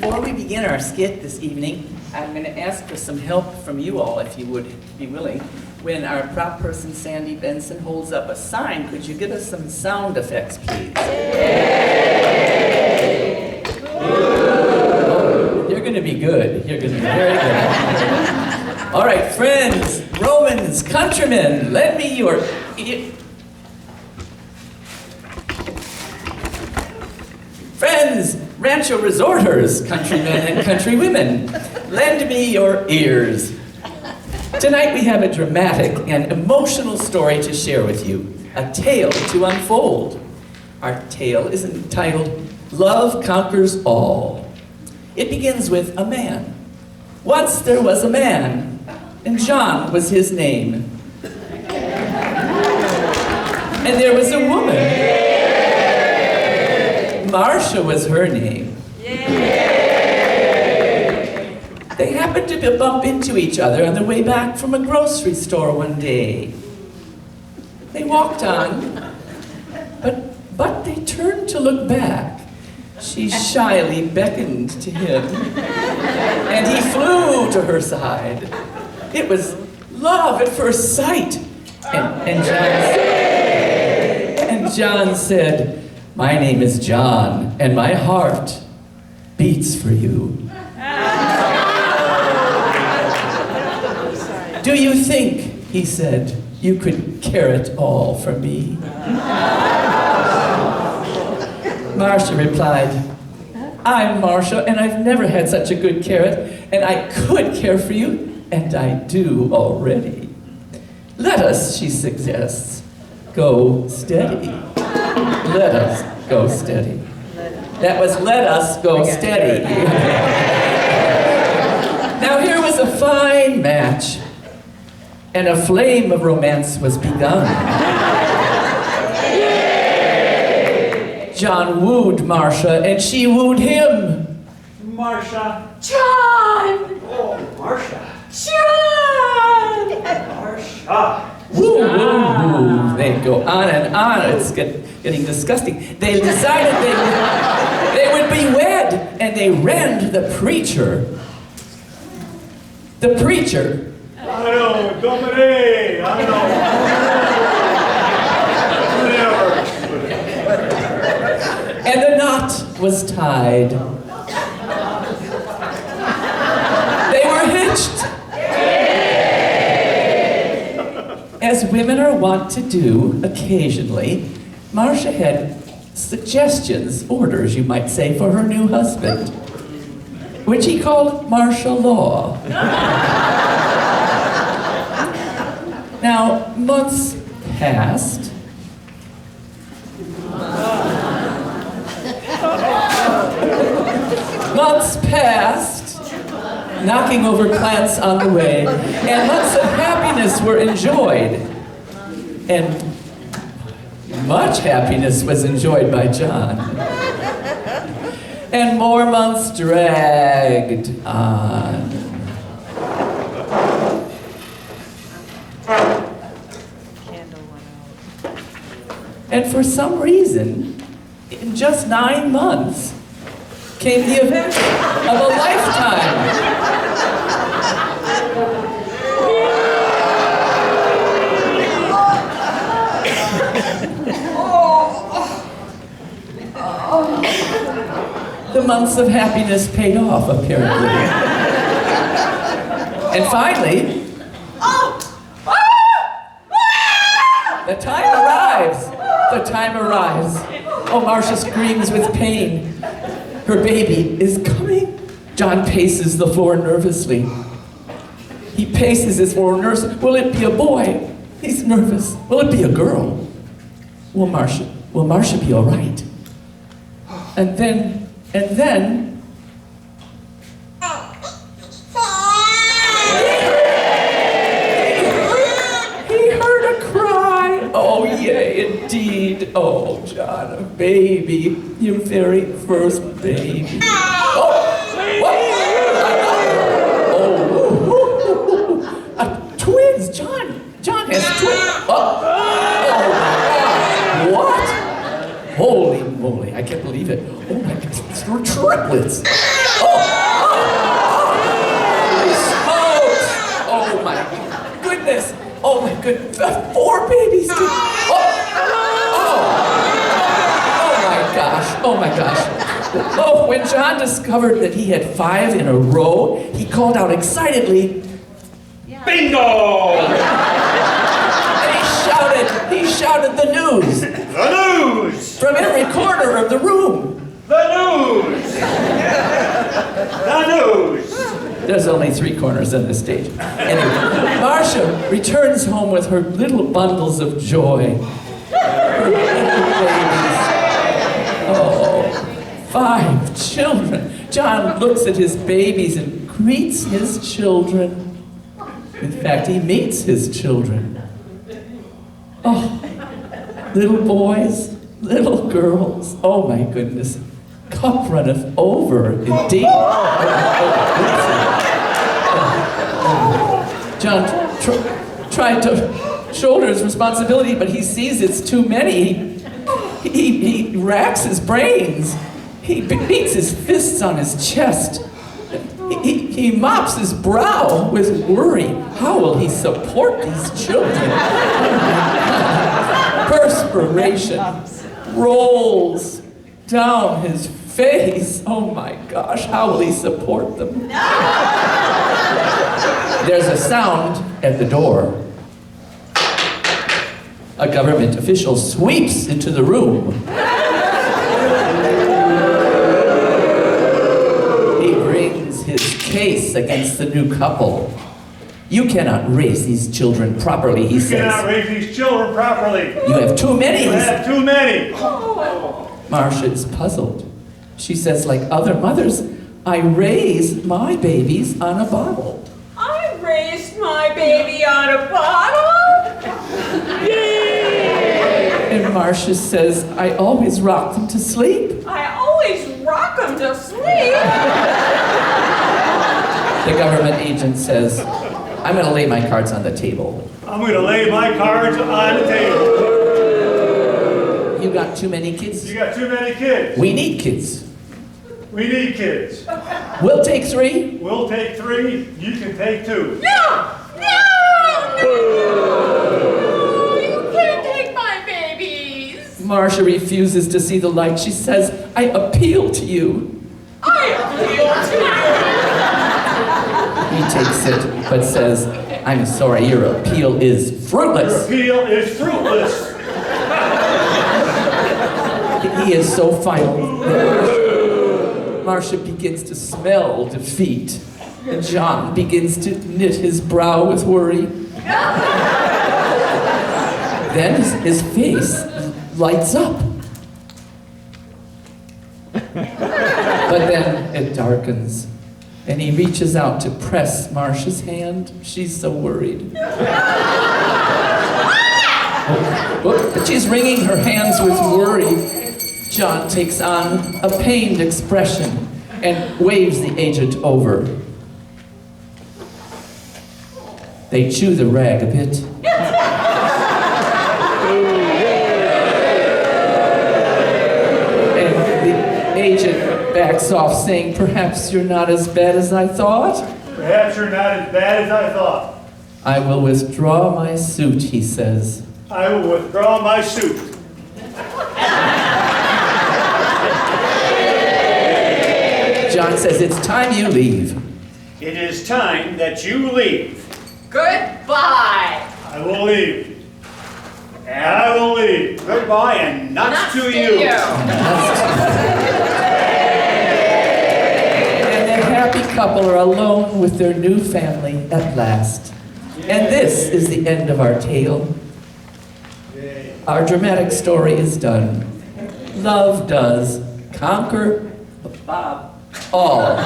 Before we begin our skit this evening, I'm going to ask for some help from you all, if you would be willing. When our prop person, Sandy Benson, holds up a sign, could you give us some sound effects, please? Oh, you're going to be good. You're going to be very good. All right, friends, Romans, countrymen, lend me your... Friends, Rancho resorters, countrymen and countrywomen, lend me your ears. Tonight we have a dramatic and emotional story to share with you, a tale to unfold. Our tale is entitled, Love Conquers All. It begins with a man. Once there was a man, and John was his name. And there was a woman. Marcia was her name. They happened to bump into each other on the way back from a grocery store one day. They walked on, but they turned to look back. She shyly beckoned to him, and he flew to her side. It was love at first sight. And John said, "My name is John, and my heart beats for you." "Do you think," he said, "you could care it all for me?" Marcia replied, "I'm Marcia, and I've never had such a good carrot, and I could care for you, and I do already. Let us," she suggests, "go steady. Let us go steady." That was "let us go steady." Now here was a fine match, and a flame of romance was begun. John wooed Marcia, and she wooed him. Marcia. John! Oh, Marcia. John! Marcia. Woo, woo, woo. They go on and on. It's getting disgusting. They decided they would be wed, and they ran to the preacher. The preacher. I know, Dominic. I know. Whatever. And the knot was tied. They were hitched. As women are wont to do occasionally, Marcia had suggestions, orders you might say, for her new husband, which he called martial law. Now, months passed. Months passed, knocking over plants on the way, and months of happiness were enjoyed. And much happiness was enjoyed by John. And more months dragged on. And for some reason, in just 9 months, came the event of a lifetime. The months of happiness paid off, apparently. And finally, the time arrives. The time arrives. Oh, Marcia screams with pain. Her baby is coming. John paces the floor nervously. He paces his floor nervously. Will it be a boy? He's nervous. Will it be a girl? Will Marcia be all right? And then, he heard a cry. Oh, yea, indeed. Oh, John, a baby, your very first baby. Oh, what? Twins, John has twins. Oh, what? Holy moly, I can't believe it. Oh my God, it's triplets. Oh, Oh my goodness, 4 babies. Oh my gosh. Oh, when John discovered that he had 5 in a row, he called out excitedly, Bingo! and he shouted the news The news! from every corner of the room. The news! The news! There's only 3 corners on this stage. Anyway, Marcia returns home with her little bundles of joy. Her little babies. Oh, 5 children. John looks at his babies and greets his children. In fact, he meets his children. Oh, little boys, little girls. Oh my goodness. Cup runneth over indeed. John tried to shoulder his responsibility, but he sees it's too many. He racks his brains. He beats his fists on his chest. He mops his brow with worry. How will he support these children? Perspiration rolls down his face. Oh my gosh, how will he support them? There's a sound at the door. A government official sweeps into the room. He brings his case against the new couple. You cannot raise these children properly, he says. You cannot raise these children properly. You have too many. You have too many. Marcia is puzzled. She says, like other mothers, I raise my babies on a bottle. I raised my baby on a bottle? And Marcia says, I always rock them to sleep. I always rock them to sleep. The government agent says, I'm going to lay my cards on the table. I'm going to lay my cards on the table. You got too many kids. You got too many kids. We need kids. We need kids. We'll take 3. We'll take 3. You can take 2. No! No! No! You can't take my babies. Marcia refuses to see the light. She says, I appeal to you. I appeal to you. He takes it, but says, I'm sorry, your appeal is fruitless. Your appeal is fruitless. He is so final that Marcia begins to smell defeat, and John begins to knit his brow with worry. Then his face lights up. But then it darkens, and he reaches out to press Marcia's hand. She's so worried. But she's wringing her hands with worry. John takes on a pained expression and waves the agent over. They chew the rag a bit. And the agent backs off, saying, perhaps you're not as bad as I thought. Perhaps you're not as bad as I thought. I will withdraw my suit, he says. I will withdraw my suit. John says, it's time you leave. It is time that you leave. Goodbye. I will leave. And I will leave. Goodbye and nuts to you. And the happy couple are alone with their new family at last. And this is the end of our tale. Our dramatic story is done. Love does conquer all.